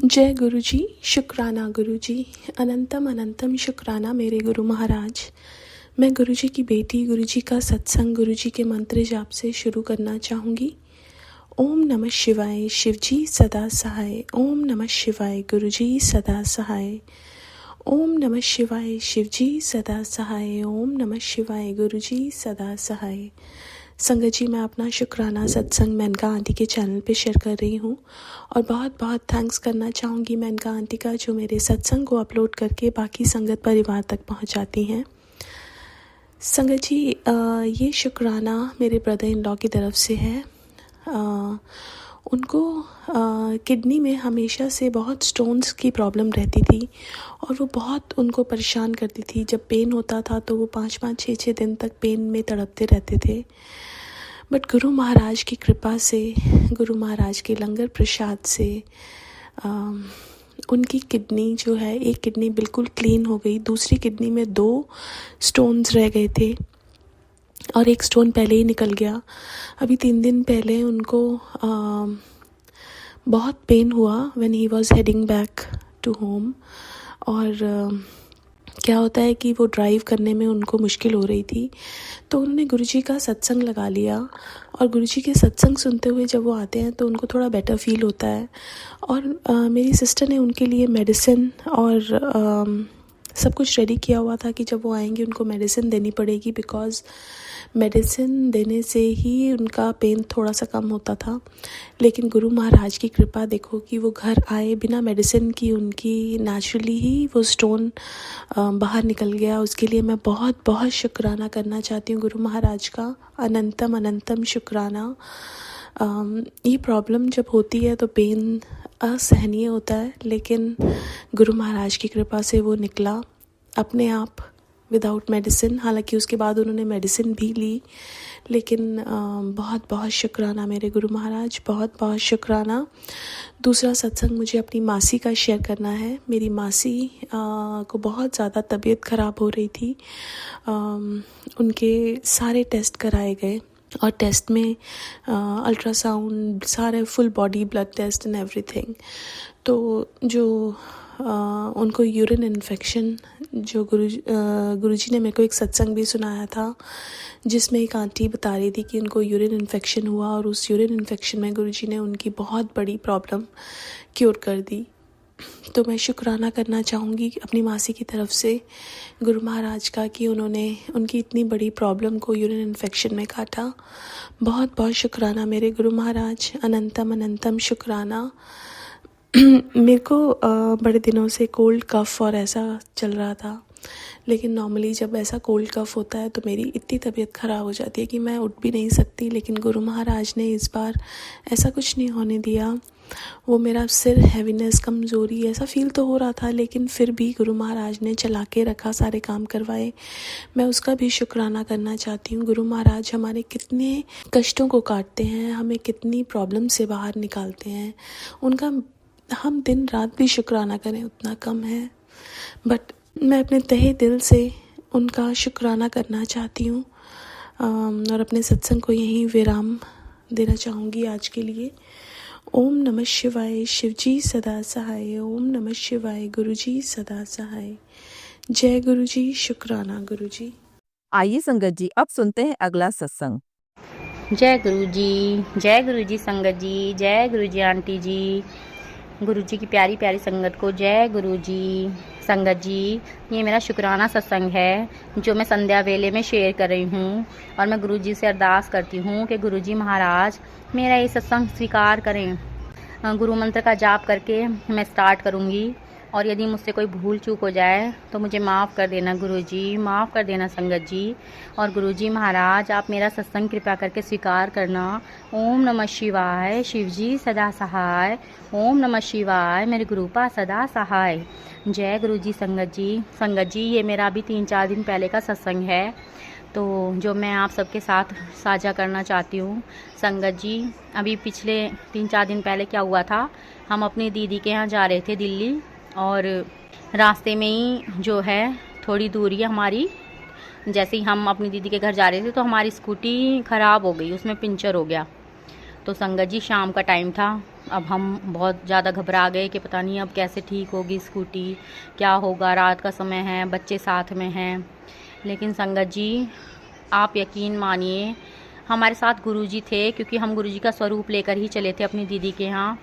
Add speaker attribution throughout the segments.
Speaker 1: जय गुरु जी, शुक्राना गुरु जी, अनंतम अनंतम शुक्राना मेरे गुरु महाराज। मैं गुरु जी की बेटी गुरु जी का सत्संग गुरु जी के मंत्र जाप से शुरू करना चाहूँगी। ओम नमः शिवाय, शिव जी सदा सहाय। ओम नमः शिवाय, गुरु जी सदा सहाय। ओम नमः शिवाय, शिव जी सदा सहाय। ओम नमः शिवाय, गुरु जी सदा सहाय। संगत जी, मैं अपना शुक्राना सत्संग मेनका आंटी के चैनल पे शेयर कर रही हूँ और बहुत बहुत थैंक्स करना चाहूँगी मेनका आंटी का, जो मेरे सत्संग को अपलोड करके बाकी संगत परिवार तक पहुँचाती हैं। संगत जी, ये शुक्राना मेरे ब्रदर इन लॉ की तरफ से है। उनको किडनी में हमेशा से बहुत स्टोन्स की प्रॉब्लम रहती थी और वो बहुत उनको परेशान करती थी। जब पेन होता था तो वो 5-5, 6-6 दिन तक पेन में तड़पते रहते थे। बट गुरु महाराज की कृपा से, गुरु महाराज के लंगर प्रसाद से उनकी किडनी जो है, एक किडनी बिल्कुल क्लीन हो गई। दूसरी किडनी में 2 स्टोन्स रह गए थे और एक स्टोन पहले ही निकल गया। अभी 3 दिन पहले उनको बहुत पेन हुआ when he was heading back to home. और क्या होता है कि वो ड्राइव करने में उनको मुश्किल हो रही थी, तो उन्होंने गुरुजी का सत्संग लगा लिया। और गुरुजी के सत्संग सुनते हुए जब वो आते हैं तो उनको थोड़ा बेटर फील होता है। और मेरी सिस्टर ने उनके लिए मेडिसिन और सब कुछ रेडी किया हुआ था कि जब वो आएंगे उनको मेडिसिन देनी पड़ेगी, बिकॉज़ मेडिसिन देने से ही उनका पेन थोड़ा सा कम होता था। लेकिन गुरु महाराज की कृपा देखो कि वो घर आए बिना मेडिसिन की, उनकी नेचुरली ही वो स्टोन बाहर निकल गया। उसके लिए मैं बहुत बहुत शुक्राना करना चाहती हूँ गुरु महाराज का, अनंतम अनंतम शुक्राना। ये प्रॉब्लम जब होती है तो पेन असहनीय होता है, लेकिन गुरु महाराज की कृपा से वो निकला अपने आप विदाउट मेडिसिन। हालांकि उसके बाद उन्होंने मेडिसिन भी ली, लेकिन बहुत बहुत शुक्राना मेरे गुरु महाराज, बहुत बहुत शुक्राना। दूसरा सत्संग मुझे अपनी मासी का शेयर करना है। मेरी मासी को बहुत ज़्यादा तबीयत ख़राब हो रही थी। उनके सारे टेस्ट कराए गए और टेस्ट में अल्ट्रासाउंड, सारे full body blood test and everything. तो जो उनको यूरिन इन्फेक्शन, जो गुरुजी ने मेरे को एक सत्संग भी सुनाया था जिसमें एक आंटी बता रही थी कि उनको यूरिन इन्फेक्शन हुआ और उस यूरिन इन्फेक्शन में गुरुजी ने उनकी बहुत बड़ी प्रॉब्लम क्योर कर दी। तो मैं शुक्राना करना चाहूँगी अपनी मासी की तरफ से गुरु महाराज का कि उन्होंने उनकी इतनी बड़ी प्रॉब्लम को यूरिन इन्फेक्शन में काटा। बहुत बहुत शुक्राना मेरे गुरु महाराज, अनंतम अनंतम शुक्राना। मेरे को बड़े दिनों से कोल्ड कफ़ और ऐसा चल रहा था, लेकिन नॉर्मली जब ऐसा कोल्ड कफ़ होता है तो मेरी इतनी तबीयत ख़राब हो जाती है कि मैं उठ भी नहीं सकती। लेकिन गुरु महाराज ने इस बार ऐसा कुछ नहीं होने दिया। वो मेरा सिर हैवीनेस, कमज़ोरी ऐसा फील तो हो रहा था, लेकिन फिर भी गुरु महाराज ने चला के रखा, सारे काम करवाए। मैं उसका भी शुक्राना करना चाहती हूँ। गुरु महाराज हमारे कितने कष्टों को काटते हैं, हमें कितनी प्रॉब्लम से बाहर निकालते हैं। उनका हम दिन रात भी शुक्राना करें उतना कम है। बट मैं अपने तहे दिल से उनका शुक्राना करना चाहती हूँ और अपने सत्संग को यहीं विराम देना चाहूँगी आज के लिए। ओम नमः शिवाय, शिव जी सदा सहाय। ओम नमः शिवाय, गुरु जी सदा सहाय। जय गुरु जी, शुक्राना गुरु जी।
Speaker 2: आइए संगत जी, अब सुनते हैं अगला सत्संग।
Speaker 3: जय गुरु जी, जय गुरु जी संगत जी, जय गुरु जी आंटी जी। गुरु जी की प्यारी प्यारी संगत को जय गुरु जी। संगत जी, ये मेरा शुक्राना सत्संग है जो मैं संध्या वेले में शेयर कर रही हूँ। और मैं गुरु जी से अरदास करती हूँ कि गुरु जी महाराज मेरा ये सत्संग स्वीकार करें। गुरु मंत्र का जाप करके मैं स्टार्ट करूँगी, और यदि मुझसे कोई भूल चूक हो जाए तो मुझे माफ़ कर देना गुरुजी, माफ़ कर देना संगत जी। और गुरुजी महाराज आप मेरा सत्संग कृपा करके स्वीकार करना। ओम नमः शिवाय, शिव जी सदा सहाय। ओम नमः शिवाय, मेरे गुरुपा सदा सहाय। जय गुरुजी संगत जी। संगत जी, ये मेरा अभी 3-4 दिन पहले का सत्संग है, तो जो मैं आप सबके साथ साझा करना चाहती हूँ। संगत जी, अभी पिछले 3-4 दिन पहले क्या हुआ था, हम अपनी दीदी के यहाँ जा रहे थे दिल्ली, और रास्ते में ही जो है थोड़ी दूरी है हमारी, जैसे ही हम अपनी दीदी के घर जा रहे थे तो हमारी स्कूटी ख़राब हो गई, उसमें पंचर हो गया। तो संगत जी शाम का टाइम था, अब हम बहुत ज़्यादा घबरा गए कि पता नहीं अब कैसे ठीक होगी स्कूटी, क्या होगा, रात का समय है, बच्चे साथ में हैं। लेकिन संगत जी आप यकीन मानिए हमारे साथ गुरुजी थे, क्योंकि हम गुरुजी का स्वरूप लेकर ही चले थे अपनी दीदी के यहाँ।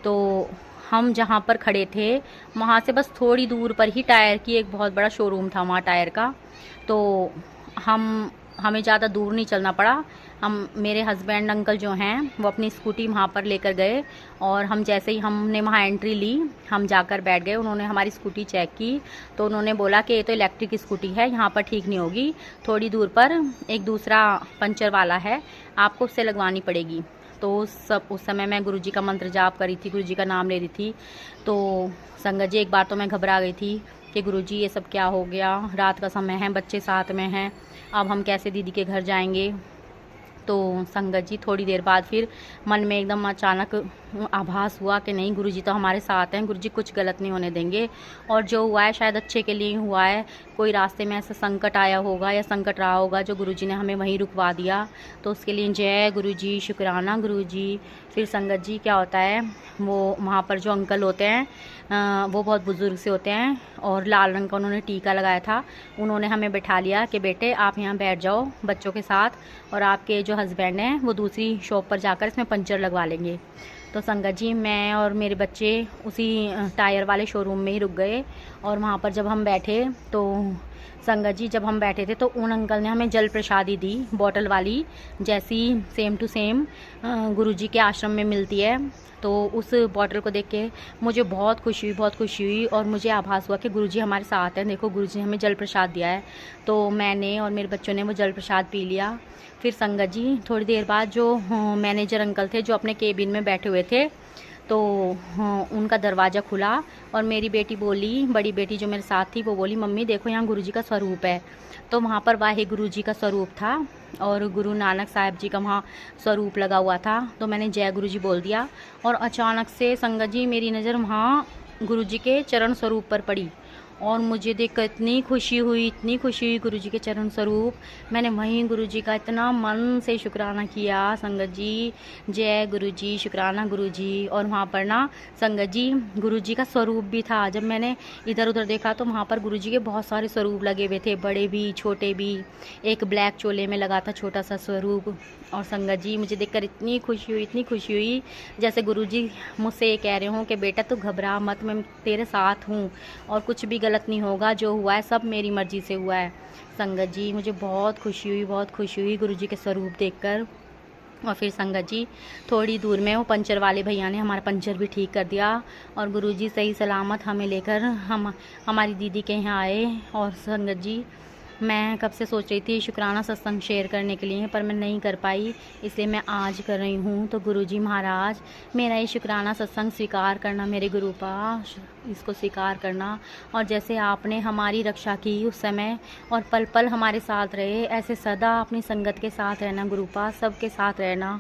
Speaker 3: तो हम जहाँ पर खड़े थे वहाँ से बस थोड़ी दूर पर ही टायर की एक बहुत बड़ा शोरूम था वहाँ टायर का। तो हमें ज़्यादा दूर नहीं चलना पड़ा। मेरे हस्बैंड अंकल जो हैं वो अपनी स्कूटी वहाँ पर लेकर गए और हम जैसे ही हमने वहाँ एंट्री ली हम जाकर बैठ गए। उन्होंने हमारी स्कूटी चेक की तो उन्होंने बोला कि ये तो इलेक्ट्रिक स्कूटी है, यहाँ पर ठीक नहीं होगी, थोड़ी दूर पर एक दूसरा पंचर वाला है, आपको उससे लगवानी पड़ेगी। तो उस समय मैं गुरुजी का मंत्र जाप करी थी, गुरुजी का नाम ले रही थी। तो संगत जी एक बार तो मैं घबरा गई थी कि गुरुजी ये सब क्या हो गया, रात का समय है, बच्चे साथ में हैं, अब हम कैसे दीदी के घर जाएंगे। तो संगत जी थोड़ी देर बाद फिर मन में एकदम अचानक आभास हुआ कि नहीं गुरुजी तो हमारे साथ हैं, गुरुजी कुछ गलत नहीं होने देंगे और जो हुआ है शायद अच्छे के लिए हुआ है। कोई रास्ते में ऐसा संकट आया होगा या संकट रहा होगा जो गुरुजी ने हमें वहीं रुकवा दिया, तो उसके लिए जय गुरुजी, शुक्राना गुरुजी। फिर संगत जी क्या होता है वो वहाँ पर जो अंकल होते हैं वो बहुत बुज़ुर्ग से होते हैं और लाल रंग का उन्होंने टीका लगाया था। उन्होंने हमें बैठा लिया कि बेटे आप यहाँ बैठ जाओ बच्चों के साथ और आपके जो हस्बैंड हैं वो दूसरी शॉप पर जाकर इसमें पंचर लगवा लेंगे। तो संगत जी मैं और मेरे बच्चे उसी टायर वाले शोरूम में ही रुक गए और वहाँ पर जब हम बैठे तो संगत जी जब हम बैठे थे तो उन अंकल ने हमें जल प्रसादी दी, बॉटल वाली, जैसी सेम टू सेम गुरुजी के आश्रम में मिलती है। तो उस बॉटल को देख के मुझे बहुत खुशी हुई और मुझे आभास हुआ कि गुरुजी हमारे साथ हैं, देखो गुरुजी ने हमें जल प्रसाद दिया है। तो मैंने और मेरे बच्चों ने वो जल प्रसाद पी लिया। फिर संगत जी थोड़ी देर बाद जो मैनेजर अंकल थे जो अपने केबिन में बैठे हुए थे तो उनका दरवाज़ा खुला और मेरी बेटी बोली, बड़ी बेटी जो मेरे साथ थी वो बोली मम्मी देखो यहाँ गुरुजी का स्वरूप है। तो वहाँ पर वाहे गुरुजी का स्वरूप था और गुरु नानक साहिब जी का वहाँ स्वरूप लगा हुआ था। तो मैंने जय गुरुजी बोल दिया और अचानक से संगत जी मेरी नज़र वहाँ गुरुजी के चरण स्वरूप पर पड़ी और मुझे देखकर इतनी खुशी हुई गुरुजी के चरण स्वरूप। मैंने वहीं गुरुजी का इतना मन से शुक्राना किया, संगत जी जय गुरुजी, शुक्राना गुरुजी। और वहाँ पर ना संगत जी गुरुजी का स्वरूप भी था। जब मैंने इधर उधर देखा तो वहाँ पर गुरुजी के बहुत सारे स्वरूप लगे हुए थे, बड़े भी छोटे भी। एक ब्लैक चोले में लगा था छोटा सा स्वरूप। और संगत जी मुझे देखकर इतनी खुशी हुई जैसे गुरुजी मुझसे ये कह रहे हों कि बेटा तू घबरा मत, मैं तेरे साथ हूँ और कुछ भी गलत नहीं होगा, जो हुआ है सब मेरी मर्जी से हुआ है। संगत जी मुझे बहुत खुशी हुई गुरुजी के स्वरूप देखकर। और फिर संगत जी थोड़ी दूर में वो पंचर वाले भैया ने हमारा पंचर भी ठीक कर दिया और गुरुजी सही सलामत हमें लेकर हमारी दीदी के यहाँ आए। और संगत जी मैं कब से सोच रही थी शुक्राना सत्संग शेयर करने के लिए, पर मैं नहीं कर पाई, इसलिए मैं आज कर रही हूँ। तो गुरुजी महाराज मेरा ये शुक्राना सत्संग स्वीकार करना, मेरे गुरुपा इसको स्वीकार करना। और जैसे आपने हमारी रक्षा की उस समय और पल पल हमारे साथ रहे, ऐसे सदा अपनी संगत के साथ रहना गुरुपा, सबके साथ रहना।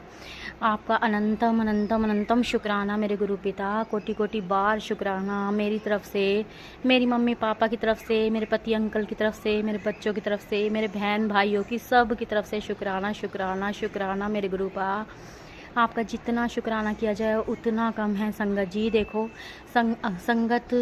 Speaker 3: आपका अनंतम अनंतम अनंतम शुक्राना मेरे गुरु पिता, कोटि कोटि बार शुक्राना मेरी तरफ से, मेरी मम्मी पापा की तरफ से, मेरे पति अंकल की तरफ से, मेरे बच्चों की तरफ से, मेरे बहन भाइयों की सब की तरफ से शुक्राना शुक्राना शुक्राना मेरे गुरुपा। आपका जितना शुक्राना किया जाए उतना कम है संगत जी। देखो संगत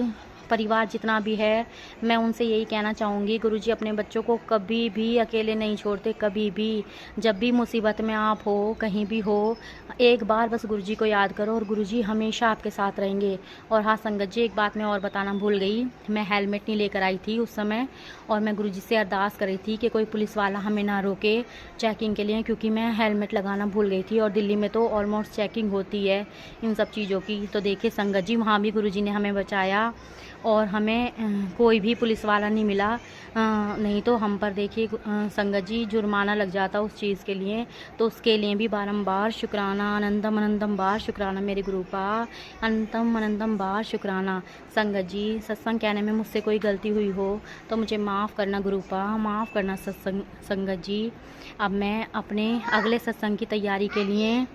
Speaker 3: परिवार जितना भी है, मैं उनसे यही कहना चाहूँगी गुरुजी अपने बच्चों को कभी भी अकेले नहीं छोड़ते, कभी भी। जब भी मुसीबत में आप हो, कहीं भी हो, एक बार बस गुरुजी को याद करो और गुरुजी हमेशा आपके साथ रहेंगे। और हाँ संगत जी एक बात मैं और बताना भूल गई, मैं हेलमेट नहीं लेकर आई थी उस समय और मैं गुरुजी से अरदास कर रही थी कि कोई पुलिस वाला हमें ना रोके चेकिंग के लिए, क्योंकि मैं हेलमेट लगाना भूल गई थी और दिल्ली में तो ऑलमोस्ट चेकिंग होती है इन सब चीज़ों की। तो देखिए संगत जी वहाँ भी गुरुजी ने हमें बचाया और हमें कोई भी पुलिस वाला नहीं मिला, नहीं तो हम पर देखिए संगत जी जुर्माना लग जाता उस चीज़ के लिए। तो उसके लिए भी बारंबार शुक्राना, अनंतम अनंतम बार शुक्राना मेरे गुरुपा, अनंतम अनंतम बार शुक्राना। संगत जी सत्संग कहने में मुझसे कोई गलती हुई हो तो मुझे माफ़ करना गुरुपा, माफ़ करना संगत जी। अब मैं अपने अगले सत्संग की तैयारी के लिए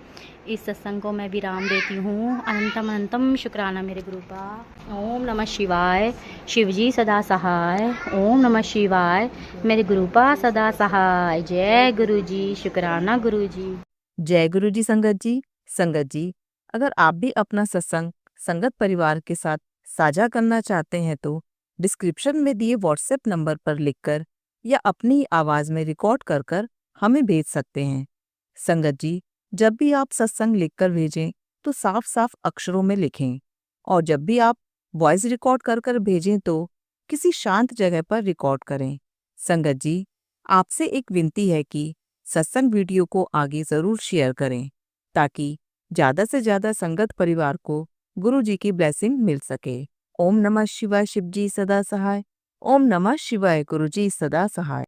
Speaker 3: इस सत्संग को मैं विराम देती हूँ। अनंतम अनंतम शुक्राना मेरे गुरुपा। ओम नमः शिवाय, शिवजी सदा सहाय। ओम नमः शिवाय, मेरे गुरुपा सदा सहाय। जय गुरुजी, शुक्राना गुरुजी।
Speaker 2: जय गुरुजी संगत जी। संगत जी अगर आप भी अपना सत्संग संगत परिवार के साथ साझा करना चाहते हैं तो डिस्क्रिप्शन में दिए व्हाट्सएप नंबर पर लिखकर या अपनी आवाज़ में रिकॉर्ड कर कर हमें भेज सकते हैं। संगत जी, जब भी आप सत्संग लिखकर भेजें तो साफ साफ अक्षरों में लिखें, और जब भी आप वॉइस रिकॉर्ड कर कर भेजें तो किसी शांत जगह पर रिकॉर्ड करें। संगत जी, आपसे एक विनती है कि सत्संग वीडियो को आगे ज़रूर शेयर करें ताकि ज़्यादा से ज़्यादा संगत परिवार को गुरु जी की ब्लेसिंग मिल सके। ओम नमः शिवाय, शिव जी सदा सहाय। ओम नमः शिवाय, गुरु जी सदा सहाय।